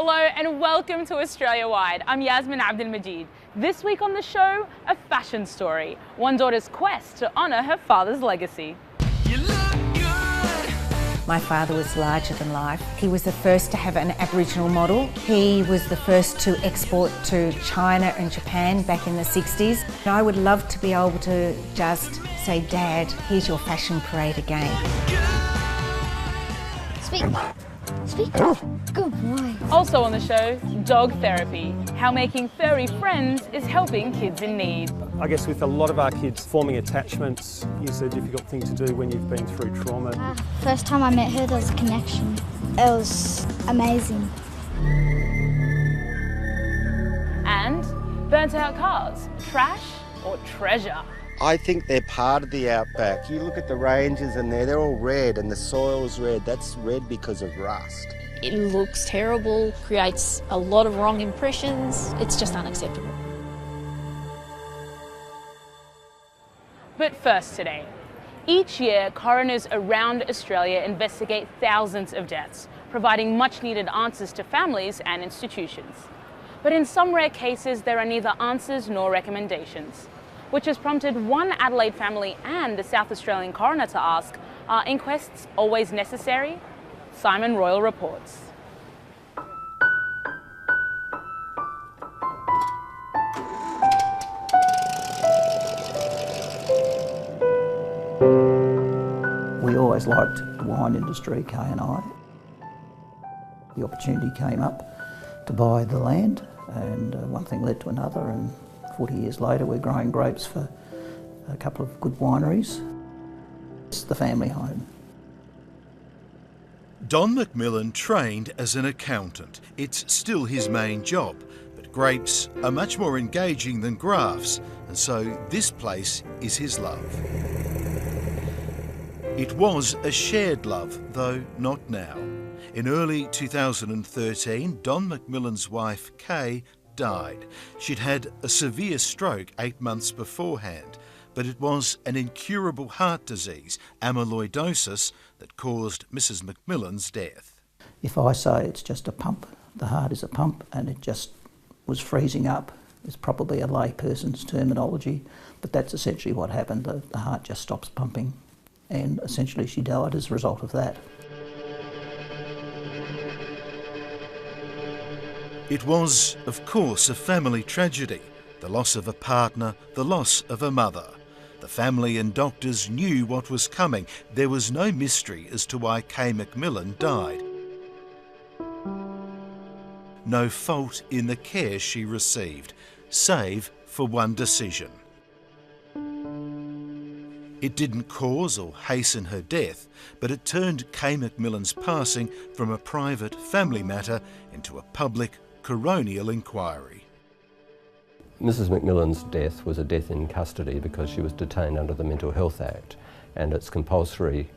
Hello and welcome to Australia Wide. I'm Yasmin Abdelmajid. This week on the show, a fashion story. One daughter's quest to honour her father's legacy. My father was larger than life. He was the first to have an Aboriginal model. He was the first to export to China and Japan back in the 60s. I would love to be able to just say, Dad, here's your fashion parade again. Speak. Good boy. Also on the show, dog therapy. How making furry friends is helping kids in need. I guess with a lot of our kids, forming attachments is a difficult thing to do when you've been through trauma. First time I met her, there was a connection. It was amazing. And burnt out cars, trash or treasure? I think they're part of the outback. You look at the ranges and they're all red and the soil's red. That's red because of rust. It looks terrible, creates a lot of wrong impressions. It's just unacceptable. But first today, each year coroners around Australia investigate thousands of deaths, providing much needed answers to families and institutions. But in some rare cases, there are neither answers nor recommendations, which has prompted one Adelaide family and the South Australian coroner to ask, are inquests always necessary? Simon Royal reports. We always liked the wine industry, Kay and I. The opportunity came up to buy the land, and one thing led to another, and 40 years later we're growing grapes for a couple of good wineries. It's the family home. Don McMillan trained as an accountant. It's still his main job, but grapes are much more engaging than graphs, and so this place is his love. It was a shared love, though not now. In early 2013, Don McMillan's wife, Kay, died. She'd had a severe stroke 8 months beforehand, but it was an incurable heart disease, amyloidosis, that caused Mrs. McMillan's death. If I say it's just a pump, the heart is a pump and it just was freezing up, it's probably a layperson's terminology, but that's essentially what happened. The heart just stops pumping, and essentially she died as a result of that. It was, of course, a family tragedy. The loss of a partner, the loss of a mother. The family and doctors knew what was coming. There was no mystery as to why Kay McMillan died. No fault in the care she received, save for one decision. It didn't cause or hasten her death, but it turned Kay McMillan's passing from a private family matter into a public coronial inquiry. Mrs. McMillan's death was a death in custody because she was detained under the Mental Health Act, and it's compulsory,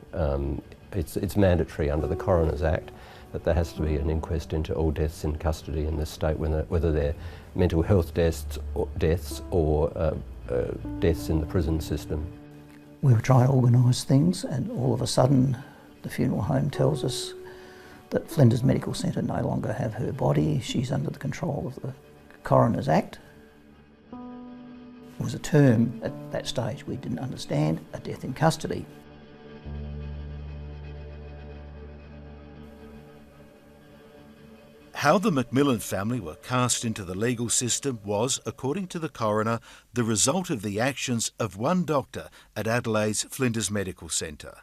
it's mandatory under the Coroner's Act that there has to be an inquest into all deaths in custody in this state, whether they're mental health deaths or deaths in the prison system. We were trying to organise things, and all of a sudden the funeral home tells us that Flinders Medical Centre no longer have her body. She's under the control of the Coroner's Act. It was a term at that stage we didn't understand, a death in custody. How the McMillan family were cast into the legal system was, according to the coroner, the result of the actions of one doctor at Adelaide's Flinders Medical Centre.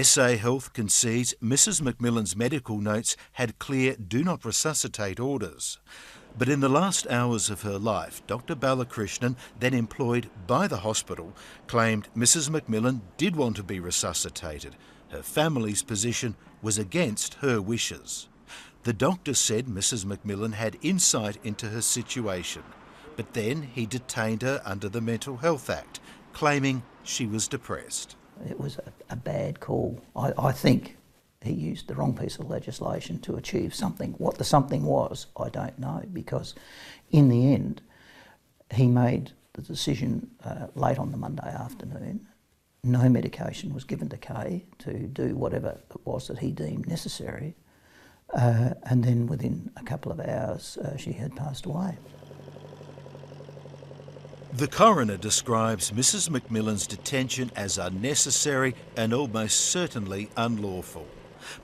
SA Health concedes Mrs. McMillan's medical notes had clear do not resuscitate orders. But in the last hours of her life, Dr. Balakrishnan, then employed by the hospital, claimed Mrs. McMillan did want to be resuscitated. Her family's position was against her wishes. The doctor said Mrs. McMillan had insight into her situation, but then he detained her under the Mental Health Act, claiming she was depressed. It was a bad call. I think he used the wrong piece of legislation to achieve something. What the something was, I don't know, because in the end, he made the decision late on the Monday afternoon. No medication was given to Kay to do whatever it was that he deemed necessary. and then within a couple of hours she had passed away. The coroner describes Mrs McMillan's detention as unnecessary and almost certainly unlawful.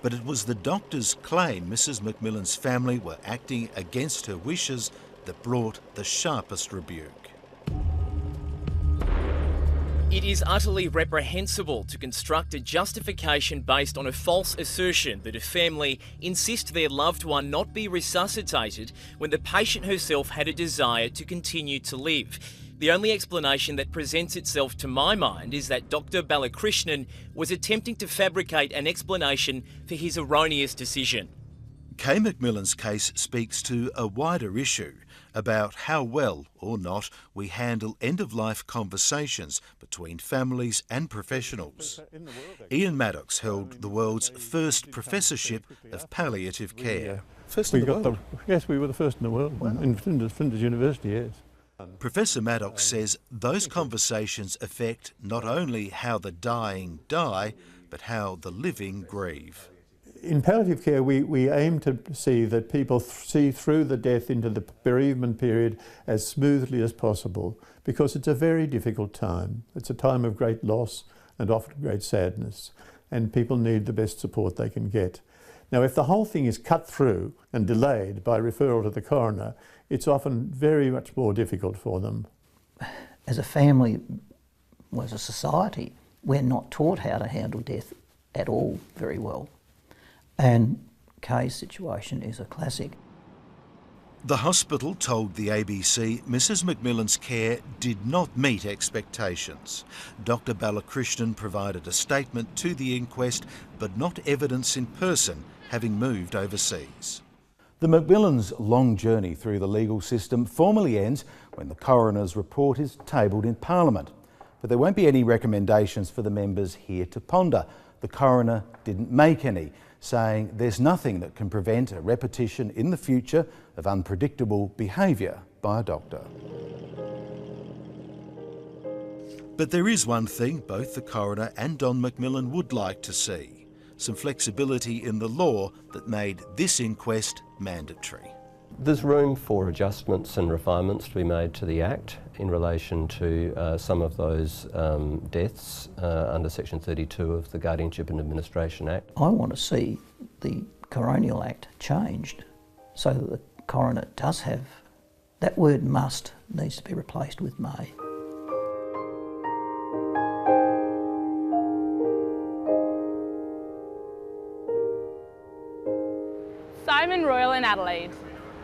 But it was the doctor's claim Mrs McMillan's family were acting against her wishes that brought the sharpest rebuke. It is utterly reprehensible to construct a justification based on a false assertion that a family insist their loved one not be resuscitated when the patient herself had a desire to continue to live. The only explanation that presents itself to my mind is that Dr. Balakrishnan was attempting to fabricate an explanation for his erroneous decision. Kay McMillan's case speaks to a wider issue about how well or not we handle end-of-life conversations between families and professionals. Ian Maddox held the world's first professorship of palliative care. First in the world? Yes, we were the first in the world, in Flinders University, yes. Professor Maddox says those conversations affect not only how the dying die, but how the living grieve. In palliative care, we aim to see that people see through the death into the bereavement period as smoothly as possible, because it's a very difficult time. It's a time of great loss and often great sadness, and people need the best support they can get. Now, if the whole thing is cut through and delayed by referral to the coroner, it's often very much more difficult for them. As a family, as a society, we're not taught how to handle death at all very well. And Kay's situation is a classic. The hospital told the ABC Mrs McMillan's care did not meet expectations. Dr. Balakrishnan provided a statement to the inquest, but not evidence in person, having moved overseas. The McMillans' long journey through the legal system formally ends when the coroner's report is tabled in Parliament. But there won't be any recommendations for the members here to ponder. The coroner didn't make any, saying there's nothing that can prevent a repetition in the future of unpredictable behaviour by a doctor. But there is one thing both the coroner and Don McMillan would like to see: some flexibility in the law that made this inquest mandatory. There's room for adjustments and refinements to be made to the Act in relation to some of those deaths under Section 32 of the Guardianship and Administration Act. I want to see the Coronial Act changed so that the coroner does have, that word must needs to be replaced with may. Simon Royal in Adelaide.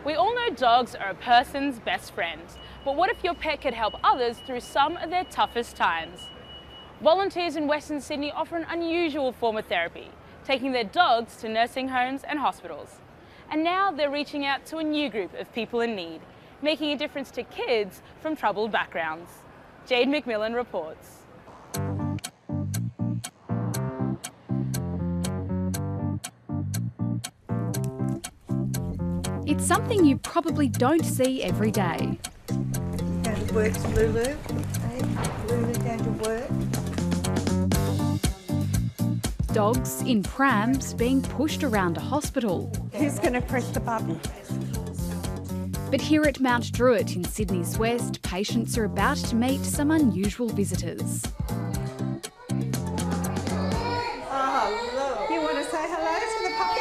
We all know dogs are a person's best friend, but what if your pet could help others through some of their toughest times? Volunteers in Western Sydney offer an unusual form of therapy, taking their dogs to nursing homes and hospitals. And now they're reaching out to a new group of people in need, making a difference to kids from troubled backgrounds. Jade McMillan reports. It's something you probably don't see every day. Going to work, Lulu. Hey, Lulu going to work. Dogs in prams being pushed around a hospital. Who's going to press the button? But here at Mount Druitt in Sydney's West, patients are about to meet some unusual visitors. You want to say hello to the puppy?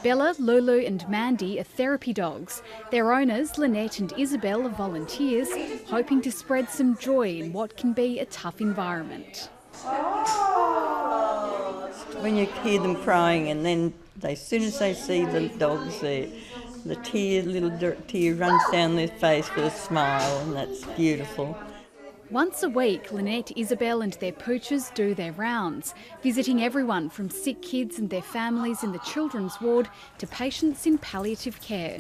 Bella, Lulu and Mandy are therapy dogs. Their owners, Lynette and Isabel, are volunteers, hoping to spread some joy in what can be a tough environment. When you hear them crying and then as soon as they see the dogs there, the little tear runs down their face with a smile, and that's beautiful. Once a week, Lynette, Isabel and their pooches do their rounds, visiting everyone from sick kids and their families in the children's ward to patients in palliative care.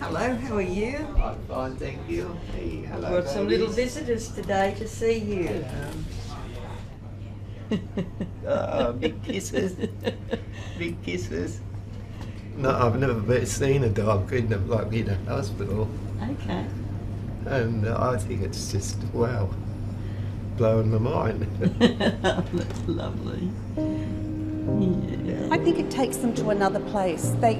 Hello, how are you? I'm fine, thank you. Hey, hello. We've got some little visitors today to see you. Big kisses. Big kisses. No, I've never seen a dog in a hospital. Okay. And I think it's just, wow, blowing my mind. That's lovely. Yeah. I think it takes them to another place. They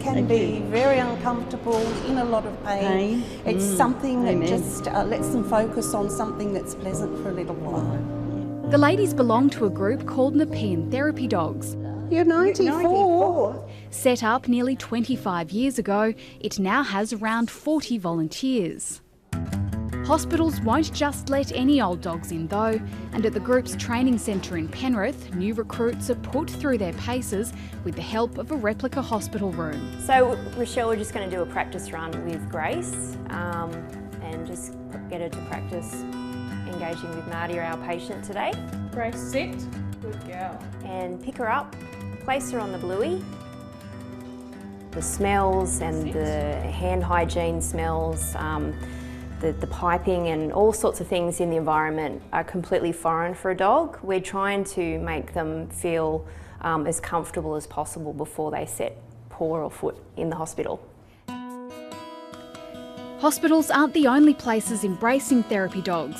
can be very uncomfortable, in a lot of pain. It's something that just lets them focus on something that's pleasant for a little while. The ladies belong to a group called Nepean Therapy Dogs. You're 94. Set up nearly 25 years ago, it now has around 40 volunteers. Hospitals won't just let any old dogs in though, and at the group's training centre in Penrith, new recruits are put through their paces with the help of a replica hospital room. So Rochelle, we're just going to do a practice run with Grace and just get her to practice engaging with Marty, our patient today. Grace, sit. Good girl. And pick her up, place her on the bluey. The smells and the hand hygiene smells, the piping and all sorts of things in the environment are completely foreign for a dog. We're trying to make them feel as comfortable as possible before they set paw or foot in the hospital. Hospitals aren't the only places embracing therapy dogs.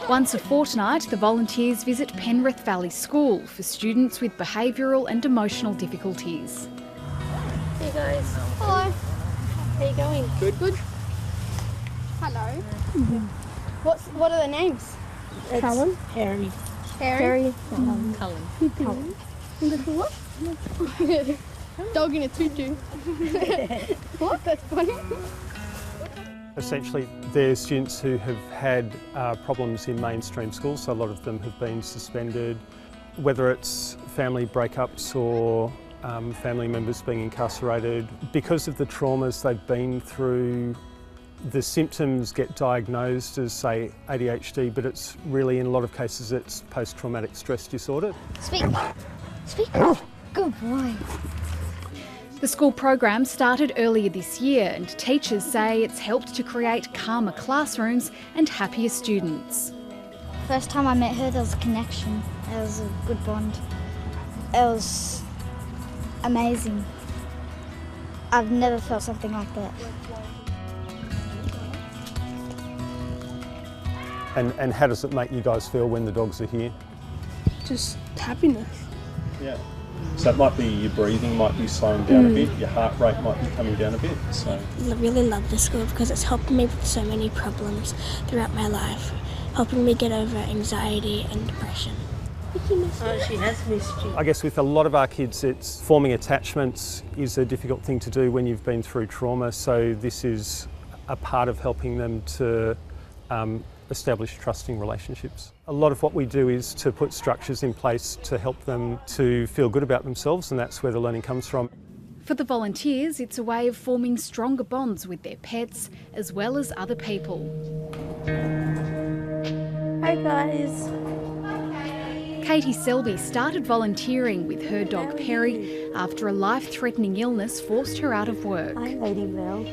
Once a fortnight, the volunteers visit Penrith Valley School for students with behavioural and emotional difficulties. Hey guys. Hello. How are you going? Good. Good. Hello. What are their names? It's Callum. Harry. Harry. Cullen. Cullen. What? Dog in a tutu. What? That's funny. Essentially, they're students who have had problems in mainstream schools, so a lot of them have been suspended, whether it's family breakups or family members being incarcerated. Because of the traumas they've been through, the symptoms get diagnosed as, say, ADHD, but it's really, in a lot of cases, it's post-traumatic stress disorder. Speak. Speak. Good boy. The school program started earlier this year, and teachers say it's helped to create calmer classrooms and happier students. First time I met her, there was a connection. It was a good bond. It was amazing. I've never felt something like that. And how does it make you guys feel when the dogs are here? Just happiness. Yeah. So it might be your breathing might be slowing down a bit, your heart rate might be coming down a bit. So I really love the school because it's helped me with so many problems throughout my life, helping me get over anxiety and depression. Oh, she has missed you. I guess with a lot of our kids, it's forming attachments is a difficult thing to do when you've been through trauma. So this is a part of helping them to establish trusting relationships. A lot of what we do is to put structures in place to help them to feel good about themselves, and that's where the learning comes from. For the volunteers, it's a way of forming stronger bonds with their pets as well as other people. Hi guys. Katie Selby started volunteering with her dog Perry after a life-threatening illness forced her out of work. Hi Lady Val.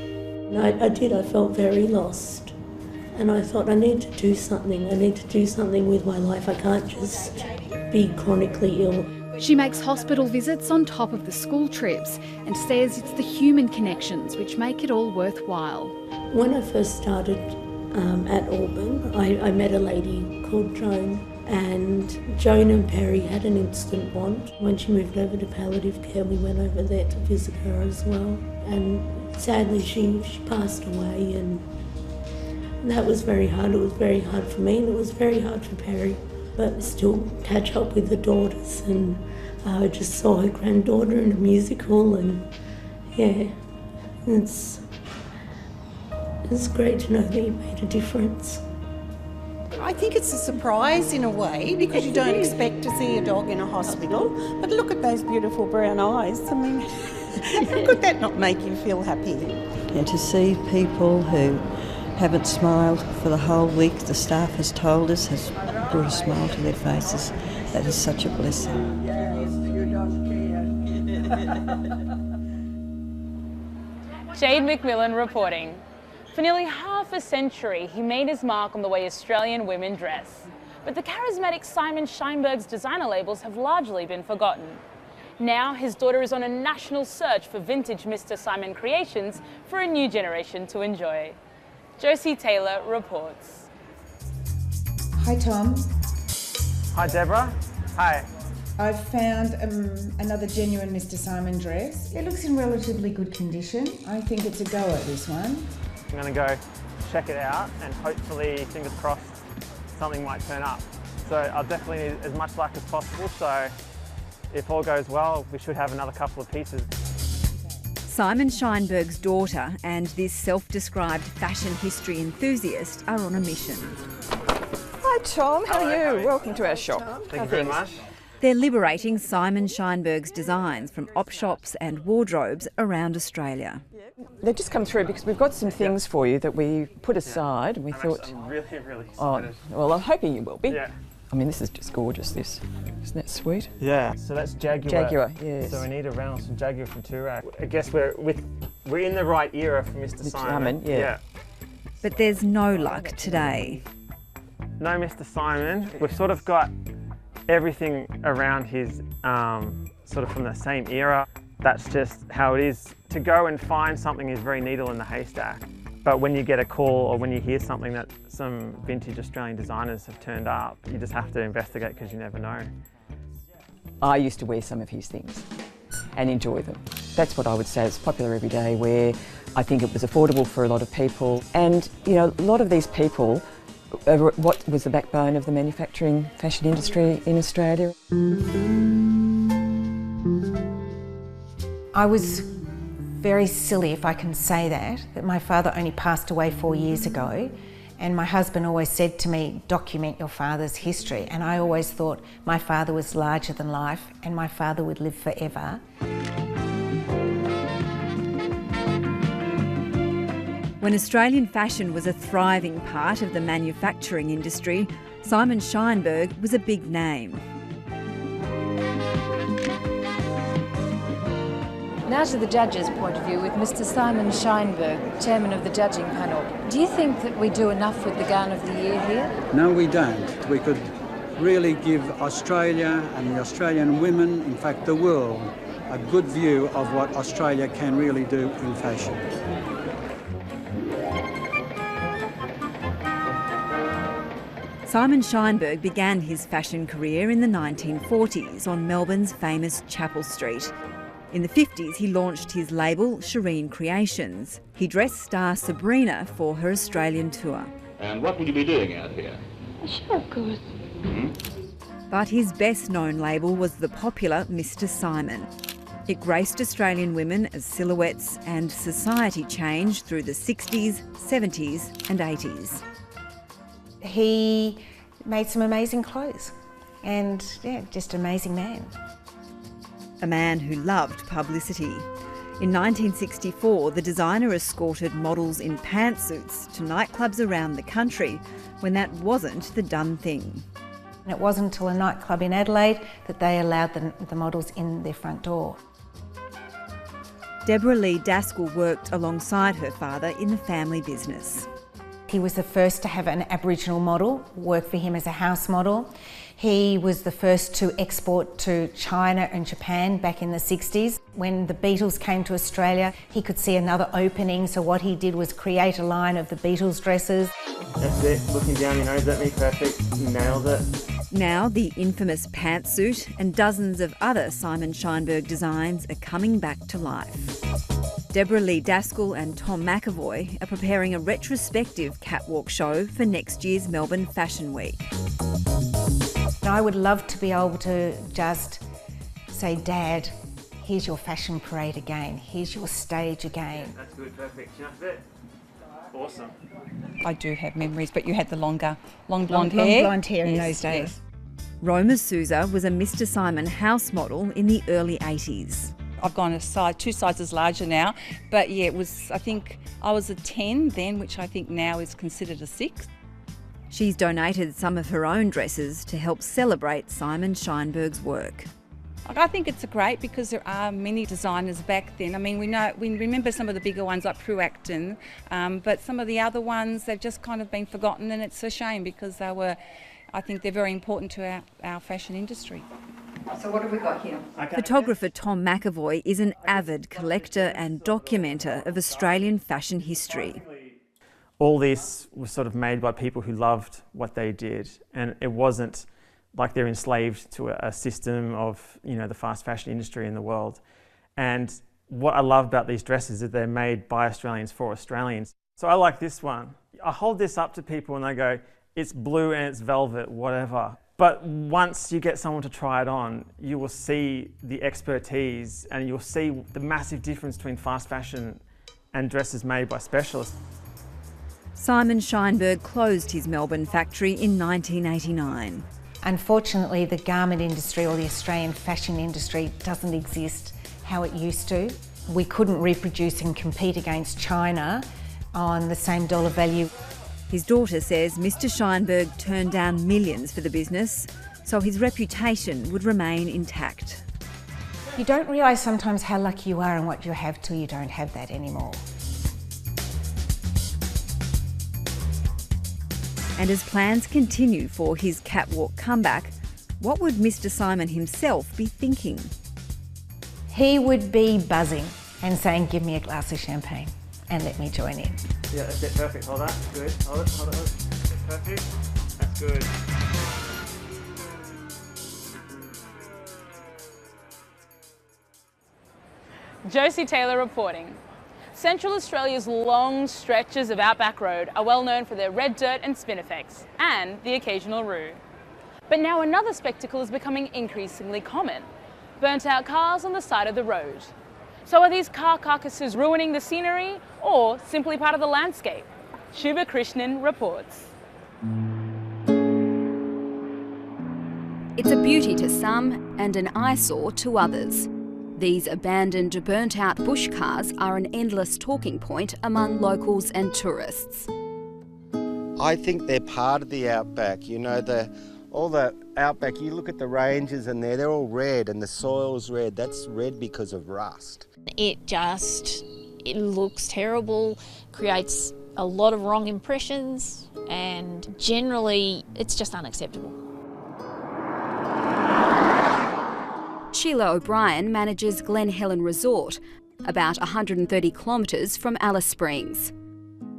I felt very lost. And I thought, I need to do something. I need to do something with my life. I can't just be chronically ill. She makes hospital visits on top of the school trips and says it's the human connections which make it all worthwhile. When I first started at Auburn, I met a lady called Joan, and Joan and Perry had an instant bond. When she moved over to palliative care, we went over there to visit her as well. And sadly, she passed away, and that was very hard. It was very hard for me, and it was very hard for Perry. But still catch up with the daughters, and I just saw her granddaughter in a musical, and yeah, it's great to know that you made a difference. I think it's a surprise in a way because you don't expect to see a dog in a hospital. But look at those beautiful brown eyes. I mean, how could that not make you feel happy? And to see people who haven't smiled for the whole week, the staff has told us, has brought a smile to their faces. That is such a blessing. Jade McMillan reporting. For nearly half a century, he made his mark on the way Australian women dress. But the charismatic Simon Scheinberg's designer labels have largely been forgotten. Now, his daughter is on a national search for vintage Mr. Simon creations for a new generation to enjoy. Josie Taylor reports. Hi Tom. Hi Deborah. Hi. I've found another genuine Mr. Simon dress. It looks in relatively good condition. I think it's a goer, this one. I'm going to go check it out and hopefully, fingers crossed, something might turn up. So I'll definitely need as much luck as possible, so if all goes well, we should have another couple of pieces. Simon Scheinberg's daughter and this self-described fashion history enthusiast are on a mission. Hi Tom, how are you? Welcome to our shop. Thank you very much. They're liberating Simon Scheinberg's designs from op shops and wardrobes around Australia. They've just come through because we've got some things for you that we put aside and we thought... I'm really excited. Oh, well, I'm hoping you will be. Yeah. I mean, this is just gorgeous, this. Isn't that sweet? Yeah. So that's Jaguar. Jaguar, yes. So we need a Reynolds and Jaguar from Toorak. I guess we're in the right era for Mr. Simon. Yeah. But there's no luck today. No Mr. Simon. We've sort of got everything around his sort of from the same era. That's just how it is. To go and find something is very needle in the haystack. But when you get a call or when you hear something that some vintage Australian designers have turned up, you just have to investigate because you never know. I used to wear some of his things and enjoy them. That's what I would say is popular everyday wear. I think it was affordable for a lot of people. And, you know, a lot of these people, what was the backbone of the manufacturing fashion industry in Australia? I was very silly, if I can say that my father only passed away 4 years ago, and my husband always said to me, document your father's history, and I always thought my father was larger than life and my father would live forever. When Australian fashion was a thriving part of the manufacturing industry, Simon Scheinberg was a big name. Now to the judges' point of view with Mr. Simon Scheinberg, chairman of the judging panel. Do you think that we do enough with the gown of the year here? No, we don't. We could really give Australia and the Australian women, in fact the world, a good view of what Australia can really do in fashion. Simon Scheinberg began his fashion career in the 1940s on Melbourne's famous Chapel Street. In the 50s, he launched his label, Shireen Creations. He dressed star Sabrina for her Australian tour. And what will you be doing out here? Sure, of course. But his best-known label was the popular Mr. Simon. It graced Australian women as silhouettes and society changed through the 60s, 70s and 80s. He made some amazing clothes and, yeah, just an amazing man. A man who loved publicity. In 1964, the designer escorted models in pantsuits to nightclubs around the country when that wasn't the done thing. And it wasn't until a nightclub in Adelaide that they allowed the models in their front door. Deborah Lee Daskell worked alongside her father in the family business. He was the first to have an Aboriginal model work for him as a house model. He was the first to export to China and Japan back in the 60s. When the Beatles came to Australia, he could see another opening, so what he did was create a line of the Beatles dresses. That's it, looking down your nose at me, perfect, you nailed it. Now the infamous pantsuit and dozens of other Simon Scheinberg designs are coming back to life. Deborah Lee Daskell and Tom McAvoy are preparing a retrospective catwalk show for next year's Melbourne Fashion Week. I would love to be able to just say, Dad, here's your fashion parade again, here's your stage again. That's good, perfect. That's it. Awesome. I do have memories, but you had the long blonde hair. Long blonde hair in those days. Roma Souza was a Mr. Simon house model in the early 80s. I've gone two sizes larger now, but yeah, it was, I think I was a 10 then, which I think now is considered a 6. She's donated some of her own dresses to help celebrate Simon Scheinberg's work. I think it's great because there are many designers back then. I mean, we remember some of the bigger ones like Prue Acton, but some of the other ones, they've just kind of been forgotten, and it's a shame because they were, I think they're very important to our fashion industry. So what have we got here? Photographer Tom McAvoy is an avid collector and documenter of Australian fashion history. All this was sort of made by people who loved what they did, and it wasn't like they're enslaved to a system of, you know, the fast fashion industry in the world. And what I love about these dresses is they're made by Australians for Australians. So I like this one. I hold this up to people and they go, it's blue and it's velvet, whatever. But once you get someone to try it on, you will see the expertise and you'll see the massive difference between fast fashion and dresses made by specialists. Simon Scheinberg closed his Melbourne factory in 1989. Unfortunately, the garment industry or the Australian fashion industry doesn't exist how it used to. We couldn't reproduce and compete against China on the same dollar value. His daughter says Mr. Scheinberg turned down millions for the business, so his reputation would remain intact. You don't realise sometimes how lucky you are and what you have till you don't have that anymore. And as plans continue for his catwalk comeback, what would Mr. Simon himself be thinking? He would be buzzing and saying, give me a glass of champagne and let me join in. Yeah, that's it, perfect. Hold that, good. Hold it, hold it, hold it. That's perfect. That's good. Josie Taylor reporting. Central Australia's long stretches of outback road are well known for their red dirt and spin effects, and the occasional roo. But now another spectacle is becoming increasingly common: burnt out cars on the side of the road. So are these car carcasses ruining the scenery or simply part of the landscape? Shubha Krishnan reports. It's a beauty to some and an eyesore to others. These abandoned, burnt-out bush cars are an endless talking point among locals and tourists. I think they're part of the outback. You know, all the outback, you look at the ranges and they're all red and the soil's red. That's red because of rust. It looks terrible, creates a lot of wrong impressions, and generally it's just unacceptable. Sheila O'Brien manages Glen Helen Resort, about 130 kilometres from Alice Springs.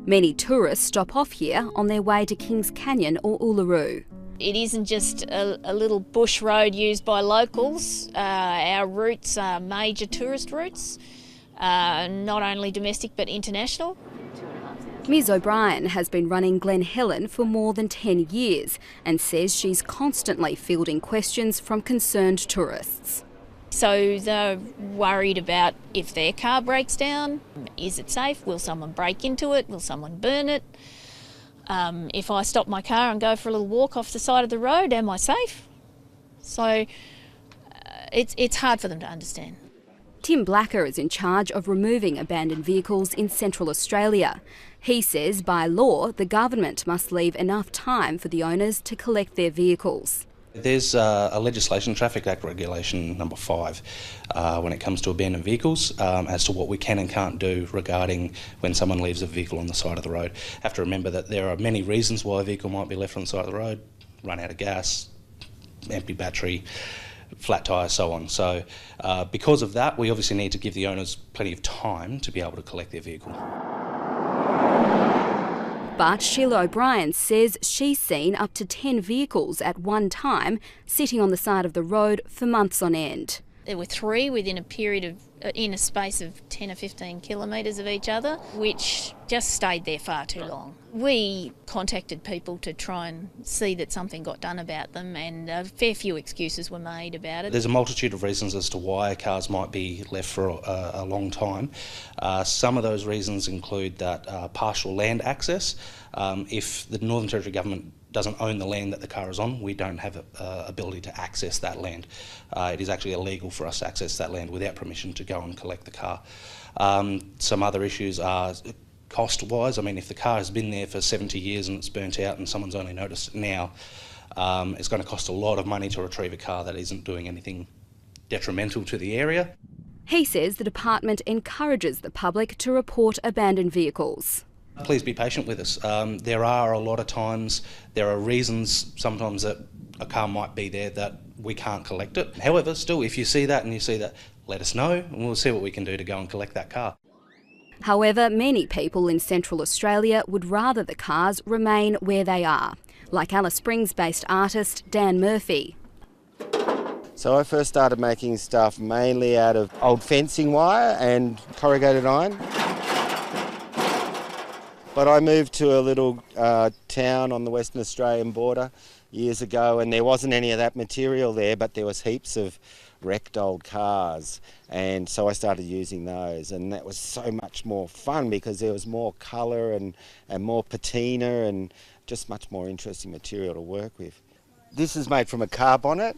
Many tourists stop off here on their way to Kings Canyon or Uluru. It isn't just a little bush road used by locals. Our routes are major tourist routes, not only domestic but international. Ms O'Brien has been running Glen Helen for more than 10 years and says she's constantly fielding questions from concerned tourists. So they're worried about if their car breaks down, is it safe? Will someone break into it? Will someone burn it? If I stop my car and go for a little walk off the side of the road, am I safe? So it's hard for them to understand. Tim Blacker is in charge of removing abandoned vehicles in Central Australia. He says by law the government must leave enough time for the owners to collect their vehicles. There's a legislation, Traffic Act Regulation number 5, when it comes to abandoned vehicles, as to what we can and can't do regarding when someone leaves a vehicle on the side of the road. Have to remember that there are many reasons why a vehicle might be left on the side of the road: run out of gas, empty battery, flat tyre, so on. So because of that, we obviously need to give the owners plenty of time to be able to collect their vehicle. But Sheila O'Brien says she's seen up to 10 vehicles at one time sitting on the side of the road for months on end. There were 3 within a space of 10 or 15 kilometres of each other, which just stayed there far too long. We contacted people to try and see that something got done about them, and a fair few excuses were made about it. There's a multitude of reasons as to why cars might be left for a long time. Some of those reasons include that partial land access. If the Northern Territory Government doesn't own the land that the car is on, we don't have ability to access that land. It is actually illegal for us to access that land without permission to go and collect the car. Some other issues are cost-wise. I mean, if the car has been there for 70 years and it's burnt out and someone's only noticed it now, it's going to cost a lot of money to retrieve a car that isn't doing anything detrimental to the area. He says the department encourages the public to report abandoned vehicles. Please be patient with us. There are a lot of times, there are reasons sometimes that a car might be there that we can't collect it. However, still, if you see that and you see that, let us know and we'll see what we can do to go and collect that car. However, many people in Central Australia would rather the cars remain where they are, like Alice Springs-based artist Dan Murphy. So I first started making stuff mainly out of old fencing wire and corrugated iron. But I moved to a little town on the Western Australian border years ago, and there wasn't any of that material there, but there was heaps of wrecked old cars, and so I started using those, and that was so much more fun because there was more colour and more patina and just much more interesting material to work with. This is made from a car bonnet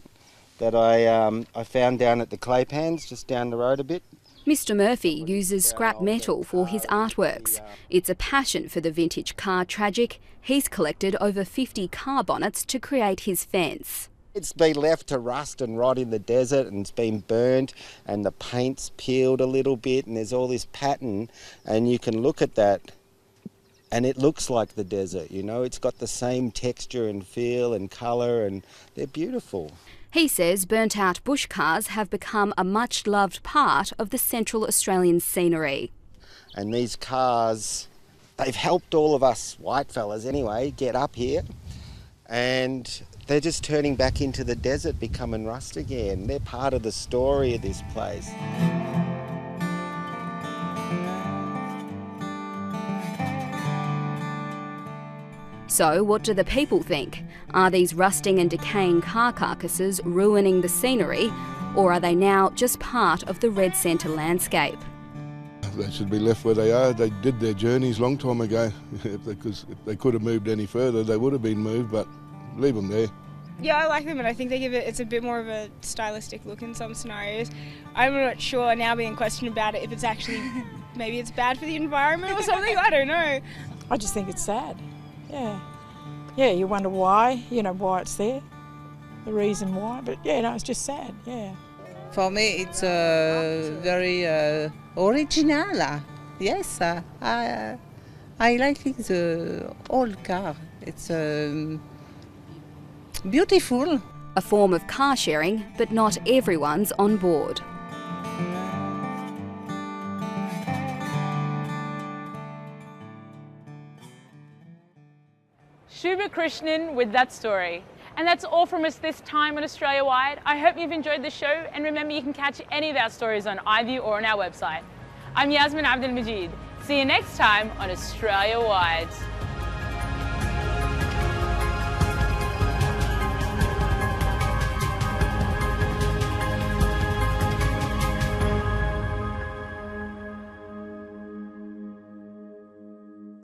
that I found down at the clay pans just down the road a bit. Mr Murphy uses scrap metal for his artworks. It's a passion for the vintage car tragic. He's collected over 50 car bonnets to create his fence. It's been left to rust and rot in the desert, and it's been burnt, and the paint's peeled a little bit, and there's all this pattern, and you can look at that and it looks like the desert, you know. It's got the same texture and feel and colour, and they're beautiful. He says burnt-out bush cars have become a much-loved part of the Central Australian scenery. And these cars, they've helped all of us white fellas anyway get up here, and they're just turning back into the desert, becoming rust again. They're part of the story of this place. So what do the people think? Are these rusting and decaying car carcasses ruining the scenery, or are they now just part of the Red Centre landscape? They should be left where they are. They did their journeys a long time ago. If they could have moved any further, they would have been moved, but leave them there. Yeah, I like them, and I think they give it's a bit more of a stylistic look in some scenarios. I'm not sure now being questioned about it if it's actually, maybe it's bad for the environment or something, I don't know. I just think it's sad, yeah. Yeah, you wonder why, why it's there, the reason why, but yeah, no, it's just sad, yeah. For me, it's very original. Yes, I like the old car. It's beautiful. A form of car sharing, but not everyone's on board. Shubha Krishnan with that story. And that's all from us this time on Australia Wide. I hope you've enjoyed the show, and remember you can catch any of our stories on iView or on our website. I'm Yasmin Abdel Majid. See you next time on Australia Wide.